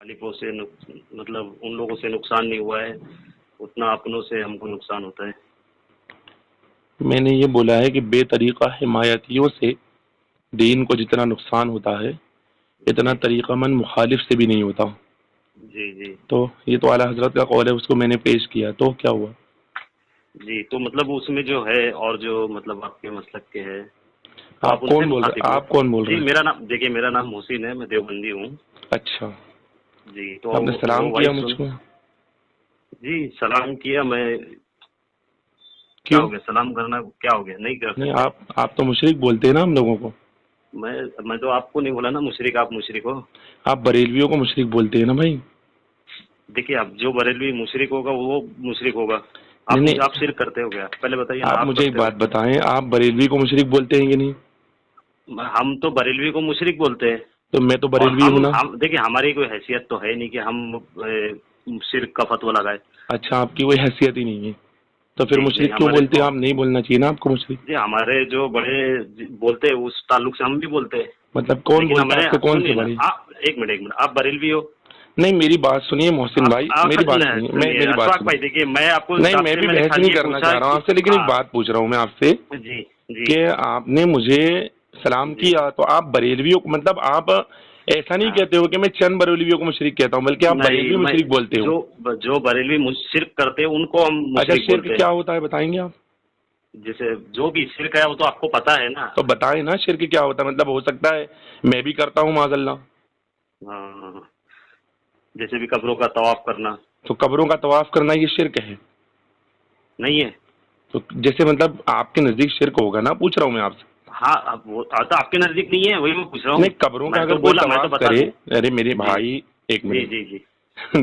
مخالفوں سے مطلب ان لوگوں سے نقصان نہیں ہوا ہے اتنا اپنوں سے ہم کو نقصان ہوتا ہے. میں نے یہ بولا ہے کہ بے طریقہ حمایتیوں سے دین کو جتنا نقصان ہوتا ہے اتنا جی طریقہ مند مخالف سے بھی نہیں ہوتا. جی جی تو یہ تو اعلیٰ حضرت کا قول ہے، اس کو میں نے پیش کیا، تو کیا ہوا؟ جی. تو مطلب اس میں جو ہے اور جو مطلب آپ کے مسلک کے ہے تو آپ آپ ان سے کون بول رہے مخاطب ہیں؟ ہو. آپ کون بول رہے جی ہیں؟ میرا نام دیکھیے، میرا نام محسن ہے، میں دیوبندی ہوں. اچھا، جی تو آپ نے وہ سلام کیا وائس مجھ سن. کو؟ جی سلام کیا. میں کیا کیوں؟ ہو گیا سلام کرنا، کیا ہو گیا؟ نہیں کر نہیں، سکتے. آپ تو مشرک بولتے ہیں نا ہم لوگوں کو. میں تو آپ کو نہیں بولا نا مشرک، آپ مشرک ہو. آپ بریلویوں کو مشرک بولتے ہیں نا بھائی. دیکھیے اب جو بریلوی مشرک ہوگا وہ مشرک ہوگا. نہیں آپ نہیں، شرک کرتے ہو گیا؟ پہلے بتائیے نا، آپ آپ مجھے ایک کرتے ہو؟ بات بتائیں، آپ بریلوی کو مشرک بولتے ہیں کہ نہیں؟ ہم تو بریلوی کو مشرک بولتے ہیں. تو میں تو اور بریلوی ہوں نا. ہم دیکھیے ہماری کوئی حیثیت تو ہے نہیں کہ ہم شرک کا فتویٰ لگائے. اچھا، آپ کی کوئی حیثیت ہی نہیں ہے تو پھر جی نہیں مشرک کیوں ہمارے بولتے ہیں؟ تو آپ نہیں بولنا چاہیے نا آپ کو مشرک. جی ہمارے جو بڑے بولتے ہیں اس تعلق سے ہم بھی بولتے ہیں. مطلب کون لیکن بولتا ہے ہمارے آپ سے؟ کون سے سنیے نا بڑے؟ آپ، ایک منٹ آپ بریلوی ہو. نہیں، میری بات سنیے محسن بھائی، میری بات سنیے، سنیے میری بات اشفاق بھائی، سنیے. دیکھیے میں آپ کو نہیں، آپ میں سے بھی نے بحث خالی نہیں یہ کرنا پوچھا چاہ رہا ہوں کہ آپ سے، لیکن ایک ہاں. بات پوچھ رہا ہوں میں آپ سے جی جی کہ آپ نے مجھے سلام جی کیا تو آپ بریلویوں کو، مطلب آپ ایسا نہیں ہاں. کہتے ہو کہ میں چند بریلویوں کو مشرک کہتا ہوں، بلکہ آپ نہیں بریلوی میں مشرک بولتے ہو. جو بریلوی شرک کرتے ہیں ان کو ہم اچھا، مشرک شرک بولتے ہیں. کیا ہوتا ہے بتائیں گے آپ؟ جیسے جو بھی شرک ہے وہ تو آپ کو پتا ہے نا. تو بتائیں نا شرک کیا ہوتا ہے. مطلب ہو سکتا ہے میں بھی کرتا ہوں معاذ اللہ. ہاں جیسے بھی قبروں کا طواف کرنا. تو قبروں کا طواف کرنا یہ شرک ہے؟ نہیں ہے. تو جیسے مطلب آپ کے نزدیک شرک ہوگا نا، پوچھ رہا ہوں میں آپ سے. ہاں وہ تو آپ کے نزدیک نہیں ہے، وہی میں پوچھ رہا ہوں. نہیں، قبروں کا میں اگر تو کوئی بولا، میں تو طواف بتا کرے. دوں. ارے میرے جی بھائی ایک جی منٹ. جی جی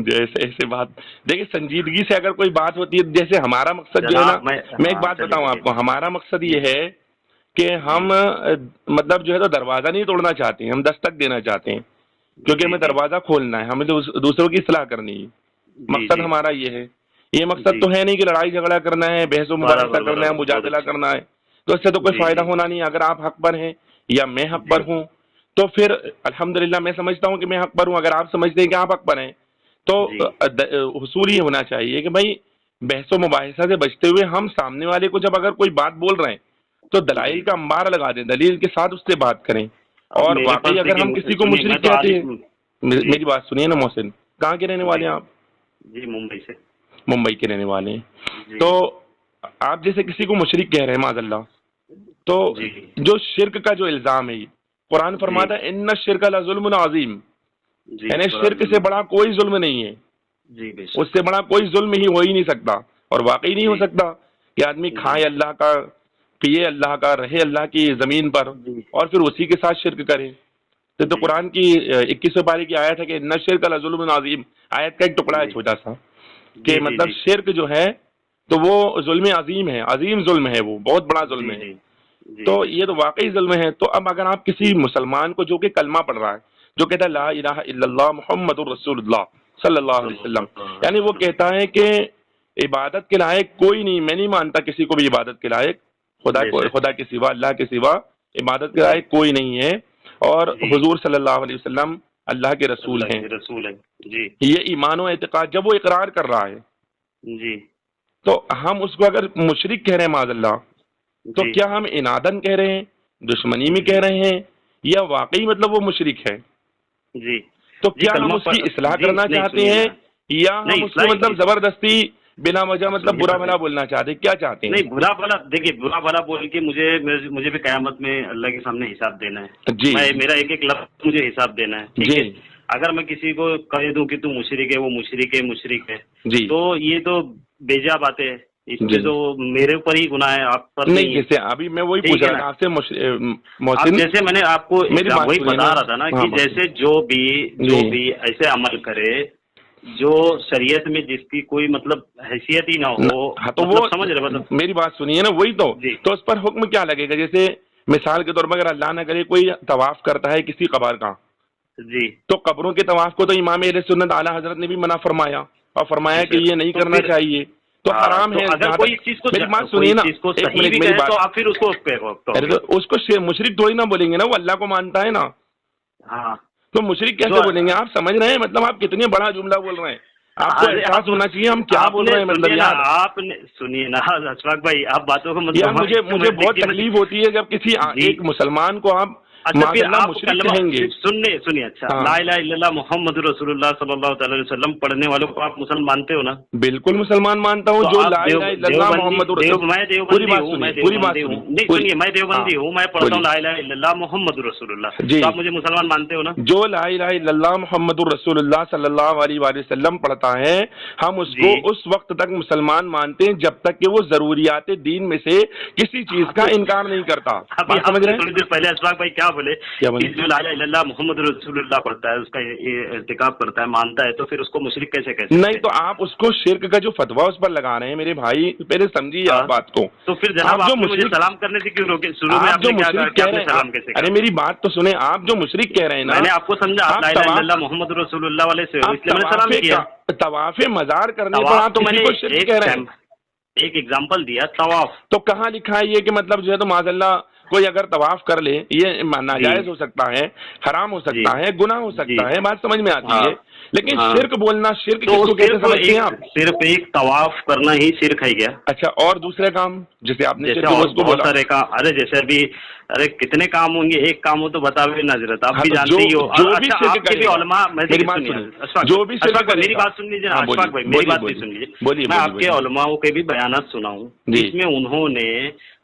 جیسے ایسے بات دیکھیں، سنجیدگی سے اگر کوئی بات ہوتی ہے، جیسے ہمارا مقصد جو ہے نا، جناب میں ایک ہاں بات چلیے بتاؤں بولیے. آپ کو، ہمارا مقصد جی یہ ہے کہ جی ہم مطلب جو ہے تو دروازہ نہیں توڑنا چاہتے ہیں، ہم دستک دینا چاہتے ہیں، کیونکہ جی ہمیں جی دروازہ کھولنا ہے، ہمیں دوسروں کی اصلاح کرنی ہے. جی مقصد جی ہمارا یہ ہے. یہ مقصد جی تو ہے نہیں کہ لڑائی جھگڑا کرنا ہے، بحث و مباحثہ برابر کرنا ہے، برابر بہت مجادلہ اچھا. کرنا ہے. تو اس سے تو کوئی جی فائدہ جی ہونا نہیں. اگر آپ حق پر ہیں یا میں حق جی پر ہوں تو پھر الحمدللہ میں سمجھتا ہوں کہ میں حق پر ہوں. اگر آپ سمجھتے ہیں کہ آپ حق پر ہیں تو جی حصول یہ ہونا چاہیے کہ بھائی بحث و مباحثہ سے بچتے ہوئے ہم سامنے والے کو جب اگر کوئی بات بول رہے ہیں تو دلائل جی. کا انبار لگا دیں، دلیل کے ساتھ اس سے بات کریں. اب اور میرے واقعی پاس اگر ہم دیکھیے کسی کو سنیے، میں مشرک تو کہتے ہیں. جی میری بات سنیے نا محسن، کہاں کے رہنے جی والے ہیں آپ؟ جی ممبئی سے. ممبئی کے رہنے والے ہیں. جی تو آپ جیسے کسی کو مشرک کہہ رہے ہیں معاذ اللہ، تو جی جو شرک کا جو الزام ہے، قرآن جی فرماتا ہے ان الشرک لظلم عظیم، جی یعنی بڑا شرک سے ظلم. بڑا کوئی ظلم نہیں ہے. جی بے اس شک. سے بڑا کوئی ظلم ہی ہو ہی نہیں سکتا. اور واقعی نہیں ہو جی سکتا کہ آدمی جی کھائے اللہ کا، پیے اللہ کا، رہے اللہ کی زمین پر، جی اور پھر اسی کے ساتھ شرک کرے. تو جی قرآن کی 21ویں پارے کی آیت ہے کہ ان الشرک لظلم عظیم. آیت کا ایک ٹکڑا ہے جی چھوٹا سا کہ جی جی مطلب جی شرک جو ہے تو وہ ظلم عظیم ہے، عظیم ظلم ہے، وہ بہت بڑا ظلم جی ہے. جی تو جی بے یہ تو شک. واقعی ظلم ہے. تو اب اگر آپ کسی مسلمان کو جو کہ کلمہ پڑھ رہا ہے، جو کہتا ہے لا الہ الا اللہ محمد الرسول اللہ صلی اللہ علیہ صلی وسلم، اللہ علیہ یعنی وہ وسلم. کہتا ہے کہ عبادت کے لائق کوئی نہیں، میں نہیں مانتا کسی کو بھی عبادت کے لائق، بے شک. خدا کے سوا، اللہ کے سوا عبادت کے جی لائق کوئی نہیں ہے. اور جی حضور صلی اللہ علیہ وسلم اللہ کے رسول اللہ ہیں. کے رسول ہیں. جی یہ ایمان و اعتقاد جب وہ اقرار کر رہا ہے جی تو ہم اس کو اگر مشرک کہہ رہے ہیں معاذ اللہ، تو جی کیا ہم انادن کہہ رہے ہیں، دشمنی میں جی کہہ رہے ہیں، یا واقعی مطلب وہ مشرک ہے؟ جی تو جی کیا ہم کلمہ اس کی اصلاح جی کرنا نہیں چاہتے سنیے ہیں، نا. یا ہم نہیں اس کو اصلاح مطلب زبردستی بلا وجہ اب مطلب سنیے برا پہلے. بھلا بولنا چاہتے ہیں؟ کیا چاہتے ہیں؟ نہیں برا بھلا، دیکھیے برا بھلا بول کے مجھے بھی قیامت میں اللہ کے سامنے حساب دینا ہے. جی میرا ایک ایک لفظ مجھے حساب دینا ہے، ٹھیک جی ہے. اگر میں کسی کو کہہ دوں کہ تو مشرک ہے، وہ مشرک ہے جی تو یہ تو بیجا باتیں ہے. اس جی. میں تو میرے اوپر ہی گناہ ہے، آپ پر نہیں، نہیں ہے. جیسے ابھی میں وہی پوچھ ٹھیک ہے رہا نا. تھا آپ سے اب محسن، جیسے میں نے آپ کو میری بات وہی سنیے نا. بتا رہا تھا نا ہاں کہ محسن جیسے جی. جو بھی ایسے عمل کرے جو شریعت میں جس کی کوئی مطلب حیثیت ہی نہ ہو، ہاں تو وہ مطلب سمجھ رہے مطلب. میری بات سنیے نا، وہی جی تو اس پر حکم کیا لگے گا؟ جیسے مثال کے طور پر اگر اللہ نہ کرے کوئی طواف کرتا ہے کسی قبر کا، جی تو قبروں کے طواف کو تو امام اہل سنت اعلیٰ حضرت نے بھی منع فرمایا، اور فرمایا جی کہ سر. یہ نہیں تو کرنا پھر چاہیے، تو ہاں، حرام تو ہے. اگر جہاں کوئی تک اس چیز کو میری بات کوئی سنیے نا، چیز کو ایک صحیح منٹ بھی میری کہے بات. تو آپ پھر اس کو کہو ارے گے. تو اس کو مشرک تھوڑی نہ بولیں گے نا، وہ اللہ کو مانتا ہے نا. ہاں تو مشرک کیسے بولیں گے؟ آپ سمجھ رہے ہیں مطلب آپ کتنے بڑا جملہ بول رہے ہیں؟ آپ کو احساس ہونا چاہیے ہم کیا بول رہے ہیں مطلب یار. آپ نے سنیے نا اشفاق بھائی، آپ باتوں کو یار مجھے بہت تکلیف ہوتی ہے جب کسی ایک مسلمان کو آپ اچھا پھر اللہ آپ مشرک کہیں گے. سنیے اچھا، لا الہ الا اللہ محمد رسول اللہ صلی اللہ تعالی وسلم پڑھنے والوں کو آپ مسلمان مانتے ہو نا؟ بالکل مسلمان مانتا ہوں. جو لا الہ الا اللہ محمد رسول، میں دیوبندی ہوں، میں دیوبندی ہوں، نہیں سنیے، میں دیوبندی ہوں، میں پڑھتا ہوں لا الہ الا اللہ محمد رسول اللہ، تو آپ مجھے مسلمان مانتے ہو نا؟ جو لا الہ الا اللہ محمد رسول اللہ صلی اللہ علیہ وآلہ وسلم پڑھتا ہے ہم اس کو اس وقت تک مسلمان مانتے ہیں جب تک کہ وہ ضروریات دین میں سے کسی چیز کا انکار نہیں کرتا. بات سمجھ رہے ہیں؟ تھوڑی دیر پہلے اشفاق بھائی کیا بولے کہ جو لا الہ الا اللہ محمد رسول اللہ پڑھتا ہے، اس کا ارتکاب کرتا ہے، مانتا ہے، تو پھر اس کو مشرک کیسے کہتے ہیں؟ نہیں تو آپ اس کو شرک کا جو فتویٰ اس پر لگا رہے ہیں میرے بھائی، پہلے سمجھیے آپ بات کو. تو پھر جناب آپ نے مجھے سلام کرنے سے کیوں روکے؟ شروع میں آپ نے کیا کہا کہ آپ نے سلام کیسے کہا؟ ارے میری بات تو سنیں، آپ جو مشرک کہہ رہے ہیں نا، میں نے آپ کو سمجھا آپ لا الہ الا اللہ محمد رسول اللہ والے سے ہو، اس لیے میں نے سلام کیا. طواف مزار کرنے پر آپ کسی کو شرک کہہ رہے ہیں. ایک ایگزامپل دیا طواف، تو کہاں لکھا ہے یہ کہ مطلب جو ہے تو معاذ اللہ کوئی اگر طواف کر لے یہ ناجائز ہو سکتا ہے، حرام ہو سکتا ہے، گناہ ہو سکتا ہے، بات سمجھ میں آتی ہے. لیکن شرک بولنا، شرک کس کو کیسے سمجھتے ہیں آپ؟ صرف ایک طواف کرنا ہی شرک ہے کیا؟ اچھا اور دوسرے کام جیسے آپ نے بہت سارے کام، ارے جیسے ابھی ارے کتنے کام ہوں گے، ایک کام ہو تو بتا بھی نہ حضرت، آپ بھی جانتے ہی ہو. آپ کے بھی علماء، میری بات سن لیجیے نا اشفاق بھائی، میری بات بھی سن لیجیے. میں آپ کے علماء کے بھی بیانات سنا ہوں جس میں انہوں نے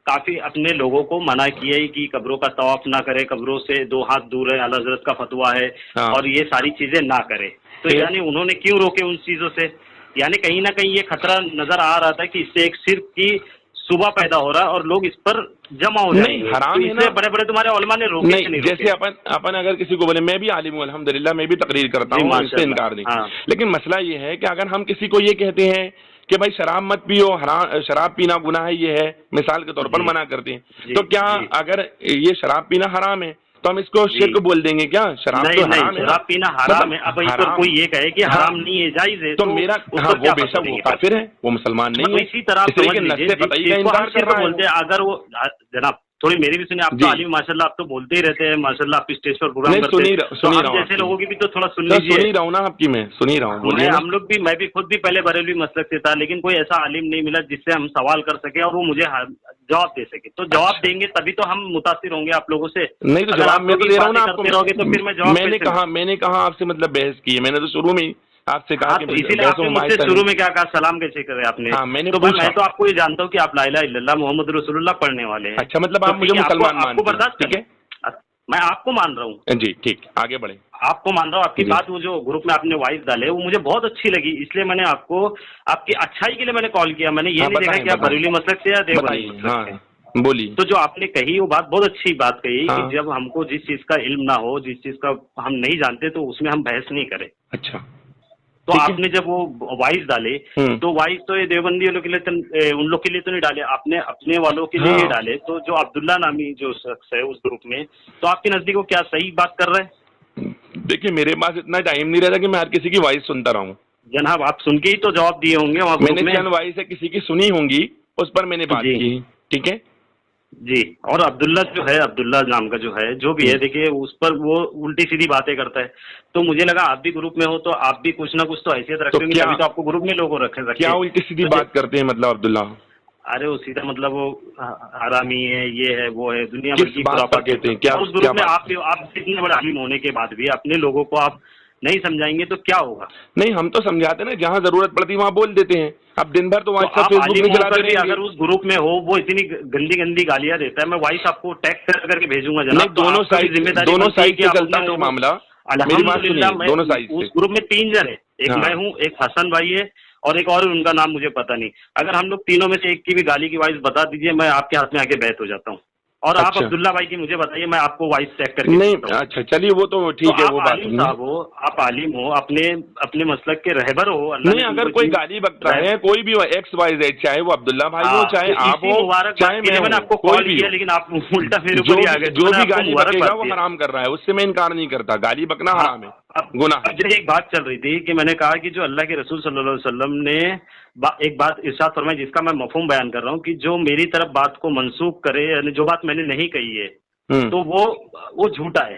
کافی اپنے لوگوں کو منع کیا ہے کہ قبروں کا طواف نہ کرے، قبروں سے 2 ہاتھ دور ہے، اعلیٰ حضرت کا فتویٰ ہے، اور یہ ساری چیزیں نہ کرے. تو یعنی انہوں نے کیوں روکے ان چیزوں سے؟ یعنی کہیں نہ کہیں یہ خطرہ نظر آ رہا تھا کہ اس سے ایک شرک کی صبح پیدا ہو رہا ہے اور لوگ اس پر جمع ہو جائیں گے. حرام ہے نا. بڑے بڑے تمہارے علماء نے روکے نہیں. جیسے اپن اگر کسی کو بولے میں بھی عالم ہوں الحمدللہ، میں بھی تقریر کرتا ہوں، اس سے انکار نہیں. لیکن مسئلہ یہ ہے کہ اگر ہم کسی کو یہ کہتے ہیں کہ بھائی شراب مت پیو، شراب پینا گناہ ہے، یہ ہے مثال کے طور پر منع کرتے ہیں، تو کیا اگر یہ شراب پینا حرام ہے تو ہم اس کو شرک بول دیں گے کیا؟ شراب تو حرام ہے، شراب پینا حرام ہے. اب کوئی یہ کہے کہ حرام نہیں ہے، جائز ہے، تو میرا وہ بے شک وہ کافر ہے، وہ مسلمان نہیں ہے. اسی طرح بولتے ہیں اگر وہ جناب تھوڑی میری بھی سنیں، آپ تو عالم ماشاء اللہ، آپ تو بولتے ہی رہتے ہیں ماشاء اللہ، آپ اسٹیج پر پروگرام کرتے ہیں، جیسے لوگوں کی بھی تو تھوڑا سن لیجیے. سن ہی رہا ہوں نا آپ کی، میں سن ہی رہا ہوں. ہم لوگ بھی، میں بھی خود بھی پہلے بریلوی مسلک سے تھا، لیکن کوئی ایسا عالم نہیں ملا جس سے ہم سوال کر سکے اور وہ مجھے جواب دے سکے. تو جواب دیں گے تبھی تو ہم متاثر ہوں گے آپ لوگوں سے. نہیں تو جواب میں تو دے رہا ہوں نا آپ کو، تو پھر میں نے کہا آپ سے مطلب بحث کی ہے، میں نے تو شروع میں آپ سے کہا کہ اسی لیے آپ نے مجھ سے شروع میں کیا کہا، سلام کیسے کرے آپ نے؟ میں نے میں تو آپ کو یہ جانتا ہوں کہ آپ لا الہ الا اللہ محمد رسول اللہ پڑھنے والے ہیں. اچھا مطلب آپ مجھے مسلمان مانتے ہیں، ٹھیک ہے؟ میں آپ کو مان رہا ہوں. جی ٹھیک، آگے بڑھیں. آپ کو مان رہا ہوں. آپ کی بات وہ جو گروپ میں آپ نے وائس ڈالے وہ مجھے بہت اچھی لگی، اس لیے میں نے آپ کو آپ کی اچھائی کے لیے میں نے کال کیا. میں نے یہ نہیں دیکھا کہ آپ بریلی مسلک سے یا دیوبندی مسلک سے. بولیے. تو جو آپ نے کہی وہ بات بہت اچھی بات کہی کہ جب ہم کو جس چیز کا علم نہ ہو، جس چیز کا ہم نہیں جانتے، تو اس میں ہم بحث نہیں کریں. اچھا تو آپ نے جب وہ وائس ڈالے تو وائس تو یہ دیوبندی والوں کے لیے، ان لوگ کے لیے تو نہیں ڈالے، آپ نے اپنے والوں کے لیے ڈالے. تو جو عبداللہ نامی جو شخص ہے اس گروپ میں، تو آپ کے نزدیک وہ کیا صحیح بات کر رہے ہیں؟ دیکھیے میرے پاس اتنا ٹائم نہیں رہتا کہ میں ہر کسی کی وائس سنتا رہا ہوں. جناب آپ سن کے ہی تو جواب دیے ہوں گے. میں نے چند وائس کسی کی سنی ہوں گی، اس پر میں نے بات کی. ٹھیک ہے جی. اور عبداللہ جو ہے، عبداللہ نام کا جو ہے، جو بھی ہے، دیکھیے اس پر وہ الٹی سیدھی باتیں کرتا ہے. تو مجھے لگا آپ بھی گروپ میں ہو تو آپ بھی کچھ نہ کچھ تو حیثیت رکھتے ہیں، ابھی تو آپ کو گروپ میں لوگوں رکھے. کیا الٹی سیدھی بات کرتے ہیں مطلب عبداللہ؟ ارے وہ سیدھا مطلب وہ حرامی ہے، یہ ہے، وہ ہے، دنیا بھر کی بات کہتے ہیں. اس گروپ میں آپ اتنے بڑے عالم ہونے کے بعد بھی اپنے لوگوں کو آپ نہیں سمجھائیں گے تو کیا ہوگا؟ نہیں ہم تو سمجھاتے نا، جہاں ضرورت پڑتی وہاں بول دیتے ہیں. اب دن بھر تو واٹس ایپ فیس بک میں چلاتے رہیں گے. اگر اس گروپ میں ہو وہ اتنی گندی گندی گالیاں دیتا ہے، میں وائس آپ کو ٹیگ کر کے بھیجوں گا جناب. دونوں سائڈ سے چلتا ہے معاملہ. دونوں سائڈ اس گروپ میں 3 جن ہیں، ایک میں ہوں، ایک حسن بھائی ہے، اور ایک اور ان کا نام مجھے پتا نہیں. اگر ہم لوگ تینوں میں سے ایک کی بھی گالی کی وائس بتا دیجیے، میں آپ کے ہاتھ میں آ کے بیعت ہو جاتا ہوں. اور آپ عبداللہ بھائی کی مجھے بتائیے، میں آپ کو وائس چیک کر کے نہیں. اچھا چلیے وہ تو ٹھیک ہے، وہ بات صاحب ہو، آپ عالم ہو، اپنے مسلک کے رہبر ہو. نہیں اگر کوئی گالی بکتا ہے کوئی بھی ایکس وائی زیڈ، چاہے وہ عبداللہ بھائی ہو، چاہے آپ ہو، چاہے میں نے آپ کو کال کیا، لیکن آپ الٹا پھر جو بھی گالی بکے گا وہ حرام کر رہا ہے، اس سے میں انکار نہیں کرتا. گالی بکنا حرام ہے، گناہ ہے. ایک بات چل رہی تھی کہ میں نے کہا کہ جو اللہ کے رسول صلی اللہ علیہ وسلم نے ایک بات ارشاد فرمائی، جس کا میں مفہوم بیان کر رہا ہوں، کہ جو میری طرف بات کو منسوخ کرے، یعنی جو بات میں نے نہیں کہی ہے، تو وہ جھوٹا ہے.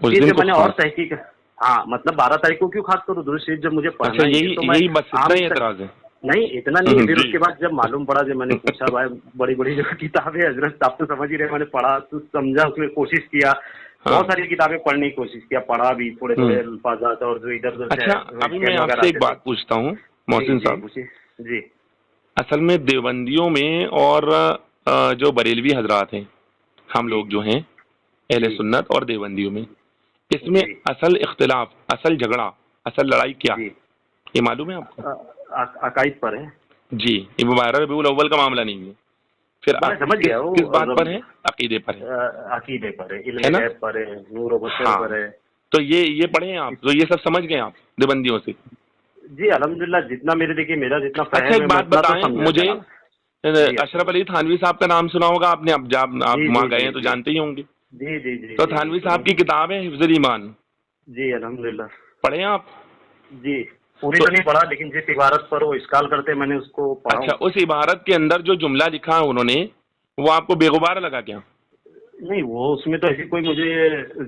میں نے اور تحقیق، ہاں مطلب 12 تاریخ کو کیوں خاص کر درود شریف جب مجھے پڑھنا ہے، یہی بس اتنا ہی اعتراض ہے؟ نہیں اتنا نہیں، پھر اس کے بعد جب معلوم پڑا، جب میں نے پوچھا بھائی بڑی بڑی جو کتابیں حضرت آپ تو سمجھ ہی رہے، میں نے پڑھا تو سمجھا، اس میں کوشش کیا، بہت ساری کتابیں پڑھنے کی کوشش کیا، پڑھا بھی تھوڑے تھوڑے الفاظات اور جو ادھر ادھر۔ اچھا ابھی میں آپ سے ایک بات پوچھتا ہوں محسن صاحب، جی اصل میں دیوبندیوں میں اور جو بریلوی حضرات ہیں، ہم لوگ جو ہیں اہل سنت اور دیوبندیوں میں، اس میں اصل اختلاف، اصل جھگڑا، اصل لڑائی کیا ہے یہ معلوم ہے آپ کو؟ عقائد پر ہے جی، یہ مبارک ربیع الاول کا معاملہ نہیں ہے، پھر سمجھ گیا وہ کس بات پر ہے؟ عقیدے پر ہے، عقیدے پر ہے، علم غیب پر ہے، نور و بصر پر ہے۔ تو یہ پڑھیں آپ، تو یہ سب سمجھ گئے آپ دیوبندیوں سے؟ جی الحمدللہ، جتنا میرے دیکھیے میرا جتنا فہم ہے۔ اچھا ایک بات بتائیں مجھے، اشرف علی تھانوی صاحب کا نام سنا ہوگا آپ نے، اب جب آپ وہاں گئے ہیں تو جانتے ہی ہوں گے۔ جی جی جی، تو تھانوی صاحب کی کتاب ہے حفظ الایمان، جی الحمدللہ پڑھیں آپ؟ جی پوری تو نہیں پڑھا، لیکن جس عبارت پر وہ اشکال کرتے میں نے اس کو پڑھا۔ اچھا اس عبارت کے اندر جو جملہ لکھا ہے انہوں نے، وہ آپ کو بے غبار لگا کیا؟ نہیں وہ اس میں تو ایسی کوئی مجھے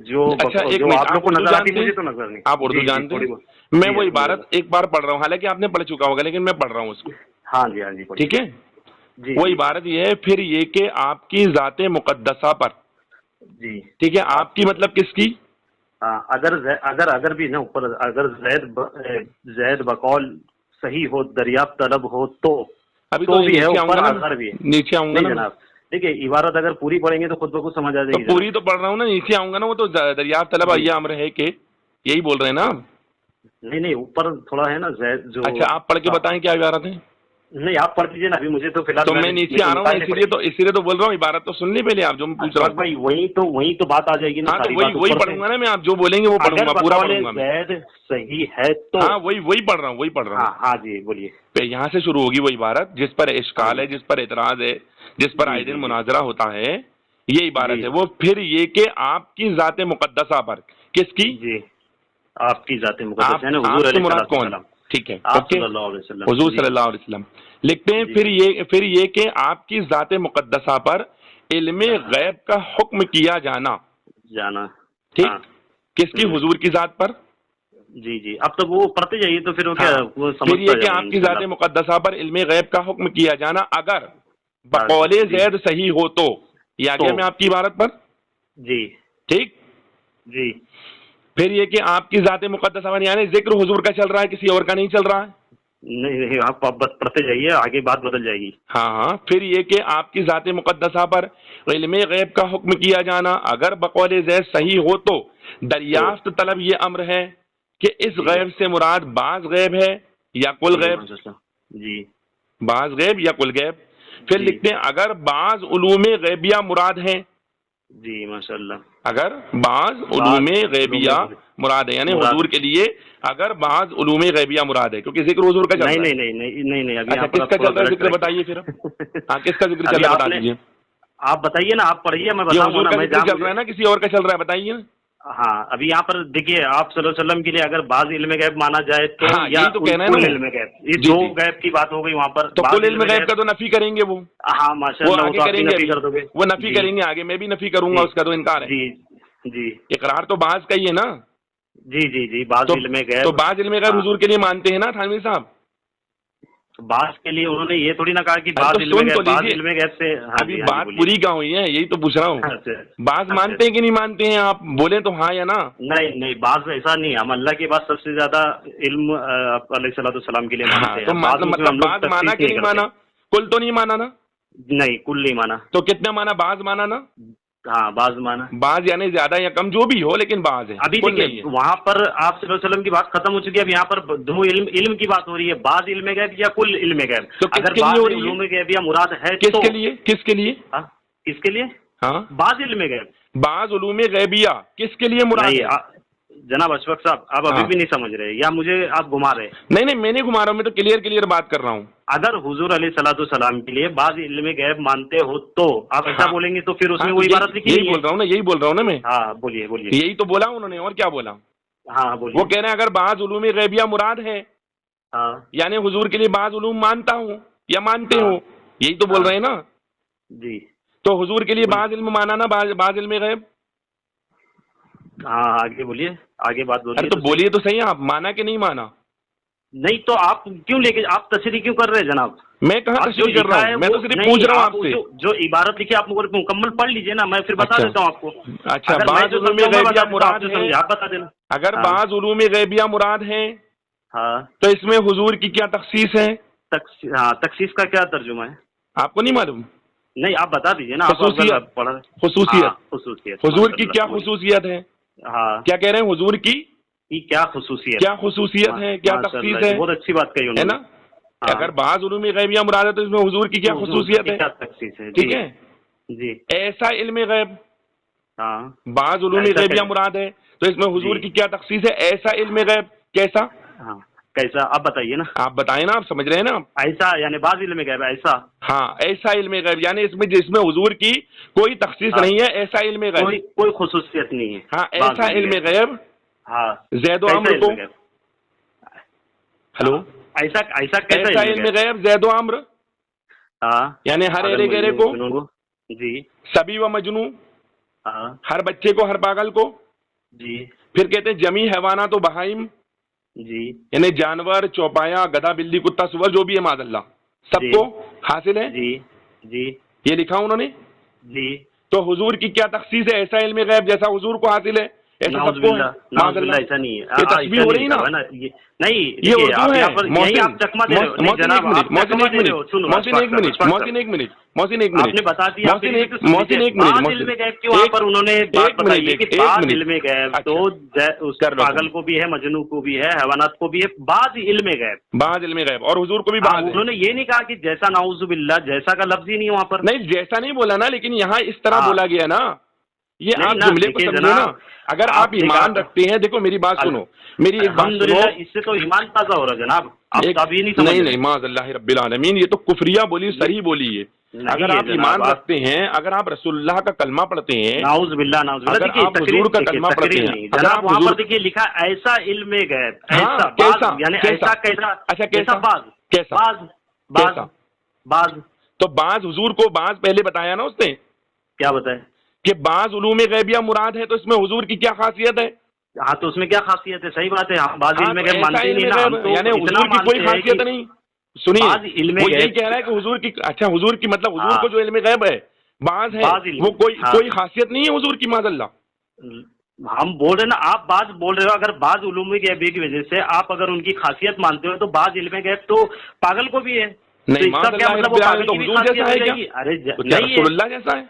جو اچھا ایک جو منٹ، آپ لوگ کو اردو نظر آتی جانتے مجھے ہیں؟ تو نظر نہیں۔ آپ اردو جانتے ہیں؟ میں وہ عبارت ایک بار پڑھ رہا ہوں، حالانکہ آپ نے پڑھ چکا ہوگا لیکن میں پڑھ رہا ہوں اس کو۔ ہاں جی ہاں جی ٹھیک ہے، وہ عبارت یہ ہے، پھر یہ کہ آپ کی ذات مقدسہ پر، جی ٹھیک ہے، آپ کی مطلب کس کی؟ اگر بھی نا اوپر، اگر زید بقول صحیح ہو، دریافت طلب ہو تو ابھی تو بھی ہے نیچے اوپر، آؤں گا اگر بھی نیچے آؤں گا نا جناب۔ دیکھیے عبارت اگر پوری پڑھیں گے تو خود بخود سمجھ آ جائے گی۔ تو پوری تو پڑھ رہا ہوں نا، نیچے آؤں گا نا، وہ تو دریافت طلب یہ امر ہے کہ یہی بول رہے ہیں نا آپ؟ نہیں اوپر تھوڑا ہے نا زید جو۔ اچھا آپ پڑھ کے بتائیں کیا عبارت ہے؟ نہیں آپ پڑھ دیجیے نا، ابھی مجھے تو فی الحال، تو میں نیچے آ رہا ہوں، اسی لیے تو بول رہا ہوں، عبارت تو سن لی پہلے آپ جو میں پوچھ رہا ہوں۔ بھائی وہی تو بات آ جائے گی نا، ہاں تو وہی پڑھوں گا نا میں، آپ جو بولیں گے وہ پڑھوں گا، پورا پڑھوں گا میں۔ زید صحیح ہے تو، ہاں وہی پڑھ رہا ہوں، ہاں جی بولیے۔ یہاں سے شروع ہوگی وہ عبارت جس پر اشکال ہے، جس پر اعتراض ہے، جس پر آئے دن مناظرہ ہوتا ہے، یہ عبارت ہے وہ، پھر یہ کہ آپ کی ذات مقدسہ پر، کس کی؟ جی آپ کی ذات مقدسہ ہے نا، آپ حضور سے علیہ مراد الصلوۃ کون؟ والسلام، ٹھیک ہے، آپ صلی اللہ علیہ وسلم، حضور صلی اللہ علیہ وسلم لکھتے ہیں، پھر یہ کہ آپ کی ذات مقدسہ پر علم غیب کا حکم کیا جانا، ٹھیک، کس کی؟ حضور کی ذات پر۔ جی اب تو وہ پڑھتے جائیے تو پھر پھر یہ کہ آپ کی ذات مقدسہ پر علم غیب کا حکم کیا جانا اگر بقول زید صحیح ہو تو، یہ آ گیا میں آپ کی عبارت پر، جی ٹھیک جی۔ پھر یہ کہ آپ کی ذات مقدسہ پر، یعنی ذکر حضور کا چل رہا ہے، کسی اور کا نہیں چل رہا ہے۔ نہیں آپ بس پڑھتے جائیے، آگے بات بدل جائے گی۔ ہاں پھر یہ کہ آپ کی ذات مقدسہ پر علم غیب کا حکم کیا جانا اگر بقول زید صحیح ہو تو دریافت طلب یہ امر ہے کہ اس غیب سے مراد بعض غیب ہے یا کل غیب؟ جی بعض غیب یا کل غیب۔ پھر لکھتے ہیں اگر بعض علوم غیبیہ مراد ہیں، جی ماشاء اللہ، اگر بعض علوم غیبیہ مراد ہے، یعنی حضور کے لیے اگر بعض علوم غیبیہ مراد ہے، کیونکہ ذکر حضور کا چل رہا ہے۔ نہیں اچھا کس کا چل رہا ہے ذکر بتائیے پھر، ہاں کس کا ذکر چل رہا ہے بتا دیجیے۔ آپ بتائیے نا، آپ پڑھیے، میں بتاؤں گا نا، میں ذکر چل رہا ہے نا، کسی اور کا چل رہا ہے بتائیے نا۔ ہاں ابھی یہاں پر دیکھیے، آپ صلی اللہ علیہ وسلم کے لیے اگر بعض علم غیب مانا جائے تو، یا کل علم غیب، یہ دو غیب کی بات ہو گئی وہاں پر۔ تو کل علم غیب کا تو نفی کریں گے وہ، ہاں ماشاء اللہ، وہ کریں گے، وہ نفی کریں گے آگے، میں بھی نفی کروں گا، اس کا تو انکار ہے۔ جی اقرار تو بعض کا ہی ہے نا۔ جی بعض علم غیب، تو بعض علم غیب حضور کے لیے مانتے ہیں نا تھانوی صاحب؟ بعض کے لیے انہوں نے یہ تھوڑی نہ کہا کہ بعض علم غیب سے، ابھی بات پوری کہاں ہوئی ہے، یہی تو پوچھ رہا ہوں۔ بعض مانتے ہیں کہ نہیں مانتے ہیں، آپ بولیں تو ہاں یا نا۔ نہیں بعض ایسا نہیں، ہم اللہ کے بعد سب سے زیادہ علم علیہ الصلوۃ والسلام کے لیے مانتے ہیں۔ تو مطلب بعض مانا کہ نہیں مانا؟ کل تو نہیں مانا نا؟ نہیں کل نہیں مانا۔ تو کتنا مانا؟ بعض مانا نا؟ ہاں بعض مانا، بعض یعنی زیادہ یا کم جو بھی ہو، لیکن بعض ہے۔ ابھی دیکھیے وہاں پر آپ صلی اللہ علیہ وسلم کی بات ختم ہو چکی ہے، اب یہاں پر دو علم کی بات ہو رہی ہے، بعض علم غیب یا کل علم غیب۔ اگر بعض علوم غیب یا مراد ہے تو کس کے لیے؟ کس کے لیے؟ کس کے لیے؟ ہاں بعض علم غیب، بعض علوم غیبیہ کس کے لیے مراد ہے؟ جناب اشفاق صاحب آپ ابھی بھی نہیں سمجھ رہے، یا مجھے آپ گھما رہے؟ نہیں میں نہیں گھما رہا ہوں، میں تو کلیئر بات کر رہا ہوں۔ اگر حضور علیہ الصلوۃ والسلام کے لیے بعض علم غیب مانتے ہو تو آپ ایسا بولیں گے تو پھر اس میں وہی عبارت لکھی ہے۔ یہی بول رہا ہوں نا میں۔ ہاں بولیے یہی تو بولا انہوں نے، اور کیا بولا؟ ہاں بولیے۔ وہ کہہ رہے ہیں اگر بعض علوم غیبیہ مراد ہے، یعنی حضور کے لیے بعض علوم مانتا ہوں یا مانتے ہوں، یہی تو بول رہے ہیں نا۔ جی تو حضور کے لیے بعض علم مانا نا، بعض علم غیب۔ ہاں آگے بولیے، آگے بات بولیے. ارے تو بولیے تو صحیح، آپ مانا کہ نہیں مانا؟ نہیں تو آپ کیوں لے کے آپ تشریح کیوں کر رہے ہیں جناب؟ میں کہاں تشریح کر رہا ہوں، میں تو صرف پوچھ رہا ہوں آپ سے. جو عبارت لکھی آپ مکمل پڑھ لیجیے نا، میں پھر بتا دیتا ہوں آپ کو. اچھا، بعض علوم غیبیہ مراد ہے، آپ بتا دینا. اگر بعض علوم غیبیہ مراد ہیں ہاں تو اس میں حضور کی کیا تخصیص ہے؟ ہاں تخصیص کا کیا ترجمہ ہے؟ آپ کو نہیں معلوم؟ نہیں آپ بتا دیجیے نا. خصوصیت. خصوصیت حضور کی کیا خصوصیت ہے؟ ہاں کیا کہہ رہے ہیں؟ حضور کی کیا خصوصیت، کیا خصوصیت ہے، کیا تخصیص ہے؟ بہت اچھی بات کہی ہے نا. اگر بعض علوم غیبیہ مراد ہے تو اس میں حضور کی کیا خصوصیت ہے؟ کیا تخصیص ہے؟ ٹھیک ہے جی. ایسا علم غیب، ہاں بعض علوم غیبیہ مراد ہے تو اس میں حضور کی کیا تخصیص ہے؟ ایسا علم غیب. کیسا؟ ہاں کیسا آپ بتائیے نا. آپ بتائیں نا، آپ سمجھ رہے ہیں نا. ایسا یعنی بعض علم غیب ایسا. ہاں ایسا علم غیب یعنی اس میں جس میں حضور کی کوئی تخصیص نہیں ہے، ایسا علم غیب. کوئی خصوصیت نہیں ہے. ہاں ایسا علم غیب. ہاں زید و عمر کو. ہلو. ایسا علم غیب زید و عمر، ہاں یعنی ہر ایرے گہرے کو. جی. سبی و مجنو، ہاں ہر بچے کو، ہر پاگل کو. جی. پھر کہتے ہیں جمی حیوانات و بہائم، جی یعنی جانور، چوپایا، گدھا، بلی، کتا، سور جو بھی ہے معاذ اللہ سب کو حاصل ہے. جی جی یہ لکھا انہوں نے. جی. تو حضور کی کیا تخصیص ہے؟ ایسا علم غیب جیسا حضور کو حاصل ہے ایسا سب کو ہے. نعوذ باللہ ایسا نہیں ہے. یہ تشبیہ ہو رہی نا. نہیں یہ اردو ہے. آپ چکما دے رہے ہو. محسن ایک منٹ، محسن ایک منٹ. آپ نے بتا دیا. محسن ایک منٹ. وہاں پر انہوں نے بات بتائی کہ بعض علم غیب تو اس پاگل کو بھی ہے، مجنو کو بھی ہے، حیوانات کو بھی ہے. بعض علم غیب، بعض علم غیب اور حضور کو بھی بعض. انہوں نے یہ نہیں کہا کہ جیسا، نعوذ باللہ جیسا کا لفظ ہی نہیں وہاں پر. نہیں جیسا نہیں بولا نا، لیکن یہاں اس طرح بولا گیا نا. یہ آپ جملے کو سمجھو نا. اگر آپ ایمان رکھتے ہیں، دیکھو میری بات سنو، میری ایک بات سنو. اس سے تو ایمان تازہ ہو رہا جناب. آپ یہ نہیں معاذ اللہ رب العالمین، یہ تو کفریہ بولی، صحیح بولی ہے. اگر آپ ایمان رکھتے ہیں، اگر آپ رسول اللہ کا کلمہ پڑھتے ہیں، نعوذ باللہ نعوذ باللہ، اگر آپ حضور کا کلمہ پڑھتے ہیں، جناب وہاں پر دیکھیے لکھا ایسا علم غیب. ایسا کیسا؟ یعنی ایسا کیسا؟ اچھا کیسا؟ بعض. بعض تو بعض حضور کو بعض پہلے بتایا نا اس نے. کیا بتائے؟ کہ بعض علوم غیبیہ مراد ہے تو اس میں حضور کی کیا خاصیت ہے؟ ہاں تو اس میں کیا خاصیت ہے؟ صحیح بات ہے. بعض علم غیب مانتے نہیں نا ہم تو. یعنی حضور کی کوئی خاصیت نہیں. سنیے وہ یہی کہہ رہا ہے کہ حضور کی، اچھا حضور کی مطلب حضور کو جو علم غیب ہے بعض ہے، وہ کوئی خاصیت نہیں ہے حضور کی معاذ اللہ. ہم بول رہے ہیں نا، آپ بعض بول رہے ہو. اگر بعض علوم غیب کی وجہ سے آپ اگر ان کی خاصیت مانتے ہو تو بعض علم غیب تو پاگل کو بھی ہے. نہیں معاذ اللہ تو حضور جیسا ہے کیا؟ رسول اللہ جیسا ہے؟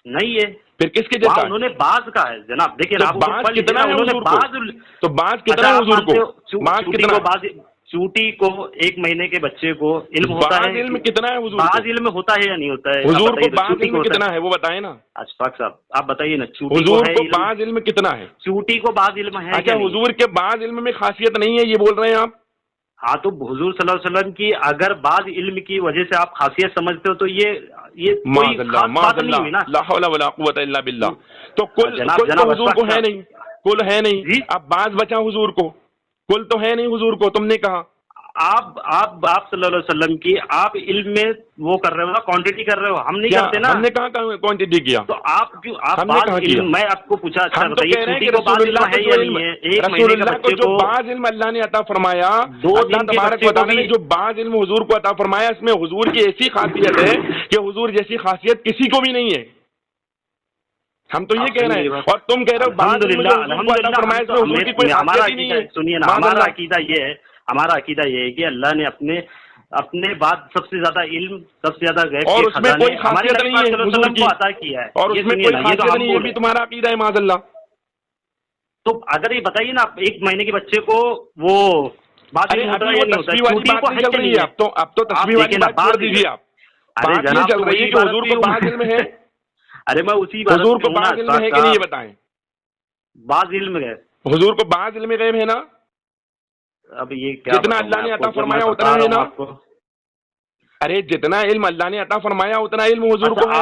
نہیں ہے. پھر کس کے جیسا؟ انہوں نے بعض کا ہے جناب. دیکھیں بعض کتنا ہے حضور کو؟ تو بعض کتنا ہے حضور کو؟ بعض کتنا؟ چوٹی کو 1 مہینے کے بچے کو علم ہوتا ہے. علم کتنا ہے حضور؟ بعض علم ہوتا ہے یا نہیں ہوتا ہے حضور کو؟ بعض علم کتنا ہے وہ بتائیں نا. اشفاق صاحب آپ بتائیے نا. حضور کو بعض علم کتنا ہے؟ چوٹی کو بعض علم ہے. اچھا حضور کے بعض علم میں خاصیت نہیں ہے یہ بول رہے ہیں آپ؟ ہاں تو حضور صلی اللہ علیہ وسلم کی اگر بعض علم کی وجہ سے آپ خاصیت سمجھتے ہو تو یہ معاذ اللہ معاذ اللہ، لا حول ولا قوت الا باللہ. تو کل تو حضور کو ہے نہیں، کل ہے نہیں. اب بعض بچا حضور کو، کل تو ہے نہیں حضور کو. تم نے کہا آپ صلی اللہ علیہ وسلم کی آپ علم میں وہ کر رہے ہو نا، کوانٹٹی کر رہے ہو. ہم نہیں کرتے نا. ہم نے کہاں کوانٹٹی کیا؟ تو آپ کیوں میں آپ کو پوچھا. اچھا بتائیے چھوٹی کو بعض علم ہے یا نہیں ہے؟ 1 مہینے کے بچے کو بعض علم اللہ نے عطا فرمایا، اللہ تبارک و تعالیٰ نے جو بعض علم حضور کو عطا فرمایا، اس میں حضور کی ایسی خاصیت ہے کہ حضور جیسی خاصیت کسی کو بھی نہیں ہے. ہم تو یہ کہہ رہے ہیں اور تم کہہ رہے ہو بعض علم جو حضور کو عطا فرمایا اس میں حضور کی کوئی خاصیت ہی نہیں ہے. سنیے نا، ہمارا عقیدہ یہ ہے، ہمارا عقیدہ یہ ہے کہ اللہ نے اپنے بعد سب سے زیادہ علم، سب سے زیادہ غیب اور اس میں کوئی خاصیت نہیں ہے حضور کی، عطا کیا ہے. اور اس میں کوئی خاصیت نہیں ہے. یہ بھی تمہارا عقیدہ ہے معاذ اللہ. تو اگر یہ بتائیے نا 1 مہینے کے بچے کو وہ بات نہیں ہوتا ہے یا نہیں ہوتا ہے. اب تو تسبیح والی بات چھوڑ دیجیے آپ. بات یہ چل رہی ہے کہ حضور کو بعض علم ہے. ارے میں اسی حضور کو بعض علم ہے کہ نہیں یہ بتائیں. بعض علم ہے حضور کو بعض علم غیب ہے نا. اب یہ جتنا اللہ نے عطا فرمایا اتنا ہے نا. ارے جتنا علم اللہ نے عطا فرمایا اتنا علم حضور کو ہے.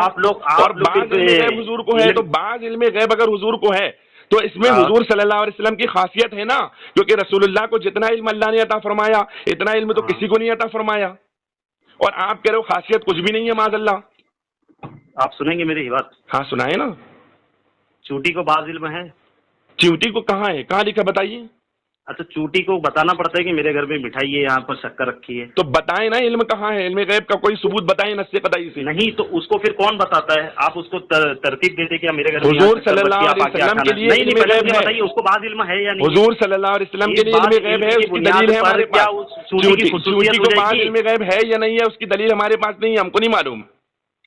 اور بعض علم غیب حضور کو ہے. تو بعض علم غیب اگر حضور کو ہے تو اس میں حضور صلی اللہ علیہ وسلم کی خاصیت ہے نا، کیونکہ رسول اللہ کو جتنا علم اللہ نے عطا فرمایا اتنا علم تو کسی کو نہیں عطا فرمایا. اور آپ کہہ رہے ہو خاصیت کچھ بھی نہیں ہے معاذ اللہ. آپ سنیں گے میری بات؟ ہاں سنائے نا. چوٹی کو بعض علم ہے. چیوٹی کو کہاں ہے، کہاں لکھا بتائیے؟ اچھا چوٹی کو بتانا پڑتا ہے کہ میرے گھر میں مٹھائی ہے، یہاں پر شکر رکھی ہے؟ تو بتائیں نا، علم کہاں ہے؟ علم غیب کا کوئی ثبوت بتائیں نص قطعی سے۔ نہیں تو اس کو پھر کون بتاتا ہے؟ آپ اس کو ترتیب دیتے کہ میرے گھر میں حضور صلی اللہ علیہ وسلم کے لیے نہیں علم غیب ہے، بتائیے اس کو بعض علم ہے یا نہیں؟ حضور صلی اللہ علیہ وسلم کے لیے علم غیب ہے، اس کی دلیل ہے ہمارے پاس۔ چوٹی کو بعض علم غیب ہے یا نہیں ہے، اس کی دلیل ہمارے پاس نہیں ہے، ہم کو نہیں معلوم۔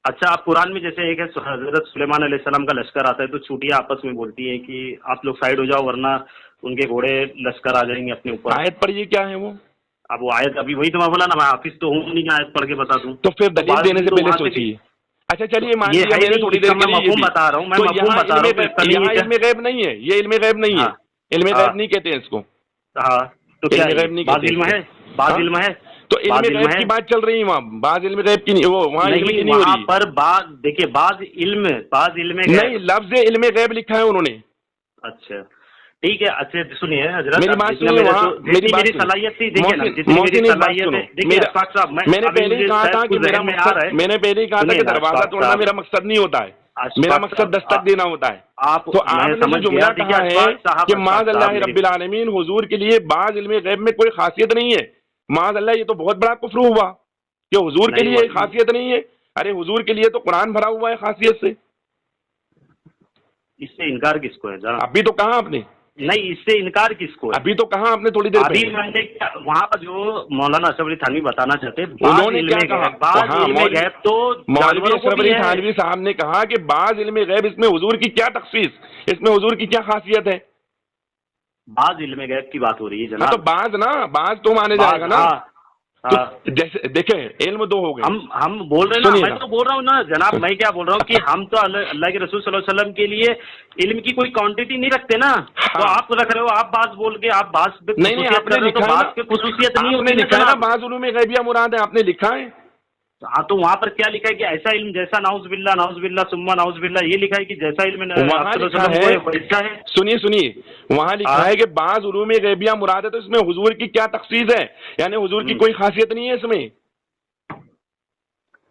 اچھا آپ قرآن میں جیسے ایک ہے حضرت سلیمان علیہ السلام کا لشکر آتا ہے تو چوٹیاں آپس میں بولتی ہیں کہ آپ لوگ سائڈ ہو جاؤ ورنہ ان کے گھوڑے لشکر آ جائیں گے اپنے اوپر۔ آیت پر یہ کیا ہے وہ؟ اب وہ آیت ابھی وہی تو میں بولا نا، میں حافظ تو ہوں نہیں آیت پڑھ کے بتا دوں تو پھر دلیل دینے سے پہلے سوچیے۔ اچھا چلیے مان لیا میں نے تھوڑی دیر کے لیے مفہوم بتا رہا ہوں، میں مفہوم بتا رہا ہوں، یہاں علم غیب نہیں ہے، یہ علم غیب نہیں ہے، علم غیب نہیں کہتے ہیں اس کو۔ ہاں تو کیا علم غیب نہیں بعض علم ہے، بعض علم ہے تو علم غیب کی بات چل رہی ہے وہاں، بعض علم غیب کی نہیں، وہ وہاں علم کی نہیں ہو رہی۔ وہاں پر بعض دیکھیے بعض علم نہیں، لفظ علم غیب لکھا ہے انہوں نے۔ اچھا ٹھیک ہے، اچھا سنیے حضرت، میری بات سنیے، وہاں میری صلاحیت تھی، دیکھیے نا جتنی میری صلاحیت ہے، دیکھیے اشفاق صاحب میں نے پہلے ہی کہا تھا کہ میرا مقصد، میں نے پہلے ہی کہا تھا کہ دروازہ توڑنا میرا مقصد نہیں ہوتا ہے، میرا مقصد دستک دینا ہوتا ہے۔ تو آپ نے جو جملہ کہا ہے کہ معاذ اللہ رب العالمین، حضور کے لیے بعض علم غیب میں کوئی خاصیت نہیں ہے، معاذ اللہ یہ تو بہت بڑا کفر ہوا کہ حضور کے لیے خاصیت نہیں ہے۔ ارے حضور کے لیے تو قرآن بھرا ہوا ہے خاصیت سے، اس سے انکار کس کو ہے ذرا؟ ابھی تو کہاں آپ نے، نہیں اس سے انکار کس کو ہے؟ ابھی تو کہاں آپ نے تھوڑی دیر ابھی میں نے وہاں پر جو مولانا اشرف علی تھانوی بتانا چاہتے ہیں، انہوں نے کیا کہا؟ تو مولوی اشرف علی تھانوی صاحب نے کہا کہ بعض علم غیب، اس میں حضور کی کیا تخصیص، اس میں حضور کی کیا خاصیت ہے؟ بعض علم غیب کی بات ہو رہی ہے جناب۔ تو بعض نا، بعض تو مانے جائے گا نا۔ جیسے دیکھیں علم دو ہو گئے، ہم بول رہے ہیں نا، میں تو بول رہا ہوں نا جناب، میں کیا بول رہا ہوں کہ ہم تو اللہ کے رسول صلی اللہ علیہ وسلم کے لیے علم کی کوئی کوانٹٹی نہیں رکھتے نا، تو آپ رکھ رہے ہو، آپ بعض بول کے آپ بعض پہ خصوصیت کر رہے ہو، تو بعض پہ خصوصیت نہیں ہوتی نا، بعض علوم غیبیہ مراد ہے، آپ نے لکھا ہے۔ ہاں تو وہاں پر کیا لکھا ہے کہ ایسا علم جیسا نعوذ باللہ ثم نعوذ باللہ، یہ لکھا ہے کہ جیسا علم ہے۔ سنیے وہاں لکھا ہے کہ بعض علوم غیبیہ مراد ہے، تو اس میں حضور کی کیا تخصیص ہے؟ یعنی حضور کی کوئی خاصیت نہیں ہے اس میں۔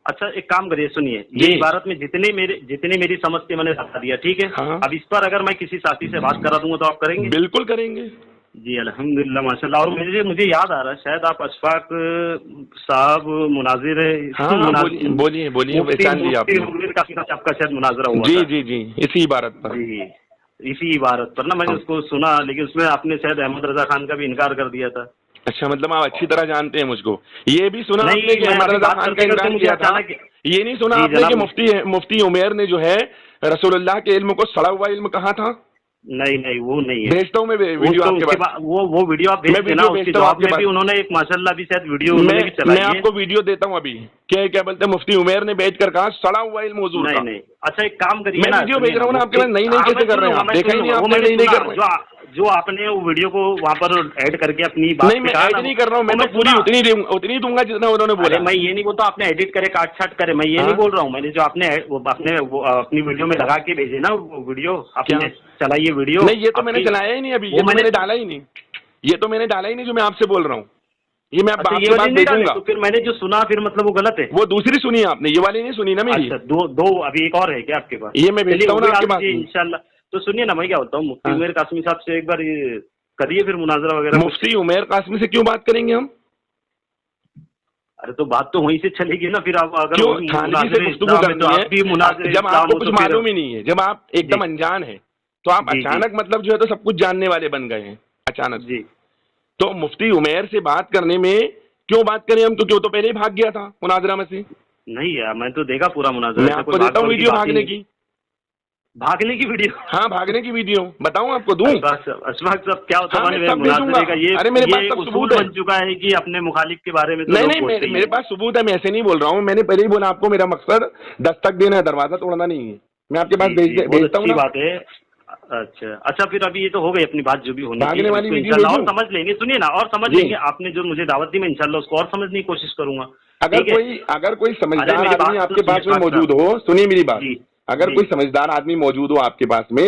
اچھا ایک کام کریے، سنیے یہ عبارت میں جتنی میری سمجھ سے میں نے بتا دیا، ٹھیک ہے؟ اب اس پر اگر میں کسی ساتھی سے بات کرا دوں گا تو آپ کریں گے؟ بالکل کریں گے جی الحمدللہ ماشاء اللہ۔ اور مجھے یاد آ رہا ہے، شاید آپ اشفاق صاحب مناظر بولیے پہچان لیا آپ کا شاید مناظرہ ہوا۔ جی اسی عبارت پر، اسی عبارت پر نا، میں نے اس کو سنا، لیکن اس میں آپ نے شاید احمد رضا خان کا بھی انکار کر دیا تھا۔ اچھا مطلب آپ اچھی طرح جانتے ہیں مجھ کو۔ یہ بھی سنا آپ نے کہ احمد رضا خان کا انکار کیا تھا؟ یہ نہیں سنا آپ نے کہ مفتی عمیر نے جو ہے رسول اللہ کے علم کو سڑا ہوا علم کہا تھا؟ نہیں وہ نہیں ہے، بھیجتا ہوں میں ویڈیو آپ کے پاس، وہ ویڈیو آپ بھیج دینا، اس کے جواب میں بھی انہوں نے ایک ماشاءاللہ بھی شاید ویڈیو میں آپ کو ویڈیو دیتا ہوں ابھی، کیا بولتے ہیں مفتی عمیر نے بیچ کر کہا سڑا ہوا علم حضور کا۔ نہیں اچھا ایک کام کریے، میں ویڈیو بھیج رہا ہوں نا آپ کے پاس، نہیں کیسے کر رہے ہیں آپ؟ دیکھا ہی نہیں آپ نے، نہیں کر رہے جو آپ نے وہ ویڈیو کو وہاں پر ایڈ کر کے اپنی بات، نہیں میں ایڈ نہیں کر رہا ہوں، میں تو پوری اتنی دوں گا جتنا انہوں نے بولا۔ میں یہ نہیں بولتا آپ نے ایڈٹ کرے کاٹ چھاٹ کرے، میں یہ نہیں بول رہا ہوں، میں نے جو آپ نے اپنی ویڈیو میں لگا کے بھیجے نا وہ ویڈیو، آپ نے چلائی ویڈیو؟ نہیں یہ تو میں نے چلایا ہی نہیں ابھی، یہ میں نے ڈالا ہی نہیں، یہ تو میں نے ڈالا ہی نہیں جو میں آپ سے بول رہا ہوں، یہ میں آپ کے پاس بھیجوں گا۔ تو پھر میں نے جو سنا پھر مطلب وہ غلط ہے؟ وہ دوسری سنی آپ نے، یہ والی نہیں سنی نا میری؟ دو ابھی ایک اور ہے کیا آپ کے پاس؟ یہ میں بھیجتا ہوں نا آپ کے پاس انشاءاللہ۔ تو سنیے نا، میں کیا بولتا ہوں، مفتی عمیر قاسمی صاحب سے ایک بار کریے پھر مناظرہ وغیرہ۔ مفتی عمیر قاسمی سے کیوں بات کریں گے ہم؟ ارے تو بات تو وہیں سے چلے گی نا، پھر آپ اگر تھانوی سے گفتگو کرنی ہے، جب آپ کو کچھ معلوم ہی نہیں ہے، جب آپ ایک دم انجان ہے تو آپ اچانک مطلب جو ہے تو سب کچھ جاننے والے بن گئے ہیں اچانک۔ جی تو مفتی عمیر سے بات کرنے میں کیوں بات کریں ہم؟ تو پہلے ہی بھاگ گیا تھا مناظرہ میں سے۔ نہیں یار میں تو دیکھا پورا مناظرہ، میں آپ کو دیتا ہوں ویڈیو بھاگنے کی ویڈیو۔ ہاں بھاگنے کی ویڈیو بتاؤں آپ کو؟ دوں اشفاق صاحب کیا ہوتا ہے مناظرے کا، یہ اصول بن چکا ہے کہ اپنے مخالف کے بارے میں نہیں میرے پاس ثبوت ہے، میں ایسے نہیں بول رہا ہوں، میں نے پہلے ہی بولا آپ کو میرا مقصد دستک دینا ہے، دروازہ توڑنا نہیں ہے، میں آپ کے پاس بھیجتا ہوں۔ بات ہے اچھا پھر ابھی یہ تو ہو گئی اپنی بات جو بھی ہونی چاہیے، اور سمجھ لیں گے، سنیے نا، اور سمجھ لیں گے، آپ نے جو مجھے دعوت دی میں انشاءاللہ اس کو اور سمجھنے کی کوشش کروں گا۔ اگر کوئی سمجھدار آدمی آپ کے پاس میں موجود ہو، سنیے میری بات، اگر کوئی سمجھدار آدمی موجود ہو آپ کے پاس میں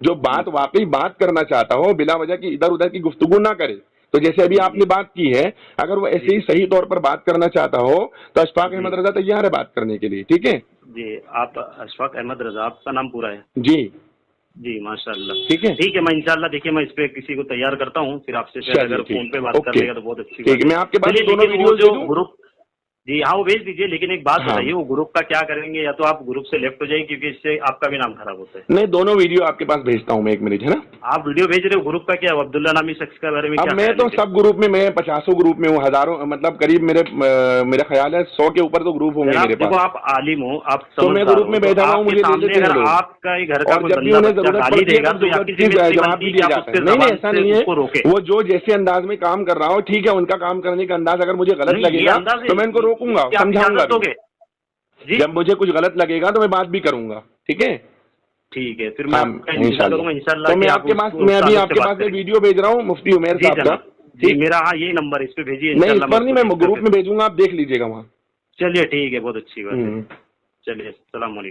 جو بات واقعی بات کرنا چاہتا ہو، بلا وجہ کی ادھر ادھر کی گفتگو نہ کرے، تو جیسے ابھی آپ نے بات کی ہے، اگر وہ ایسے ہی صحیح طور پر بات کرنا چاہتا ہو تو اشفاق احمد رضا تیار ہے بات کرنے کے لیے، ٹھیک ہے؟ جی آپ اشفاق احمد رضا، آپ کا نام پورا ہے؟ جی جی ماشاءاللہ. ٹھیک ہے میں انشاءاللہ دیکھیے میں اس پہ کسی کو تیار کرتا ہوں, پھر آپ سے اگر فون پہ بات کر لے گا تو بہت اچھی بات ہے. میں آپ کے پاس دونوں ویڈیوز گروپ جی ہاں وہ بھیج دیجیے, لیکن ایک بات بتائیے وہ گروپ کا کیا کریں گے, یا تو آپ گروپ سے لیفٹ ہو جائیں کیونکہ اس سے آپ کا بھی نام خراب ہوتا ہے. نہیں دونوں ویڈیو آپ کے پاس بھیجتا ہوں میں, 1 منٹ ہے نا. آپ ویڈیو بھیج رہے ہو, گروپ کا کیا عبداللہ نامی شخص کے بارے میں اب میں تو سب گروپ میں 50 گروپ میں ہوں, ہزاروں مطلب قریب میرا خیال ہے 100 کے اوپر تو گروپ ہوں گے میرے پاس. آپ عالم ہو, آپ تو میں گروپ میں بیٹھا ہوا ہوں, مجھے دے دیتے ہیں لوگ, آپ کا گھر کا اور جب بھی انہیں ضرورت پڑتی ہے جواب بھی دیا جاتا ہے. نہیں ایسا نہیں ہے, وہ جو جیسے انداز میں کام کر رہا ہو ٹھیک ہے, ان کا کام کرنے کا انداز اگر مجھے غلط لگے گا تو میں ان کو روکوں گا, سمجھاؤں گا. جب مجھے کچھ غلط لگے گا تو میں بات بھی کروں گا. ٹھیک ہے پھر میں انشاءاللہ. تو میں آپ کے پاس آپ کے پاس ویڈیو بھیج رہا ہوں مفتی عمیر صاحب کا. جی میرا ہاں یہی نمبر, اس پہ بھیجیے. نہیں اس پر نہیں, میں گروپ میں بھیجوں گا, آپ دیکھ لیجیے گا وہاں. چلیے ٹھیک ہے, بہت اچھی بات ہے. چلیے السلام علیکم.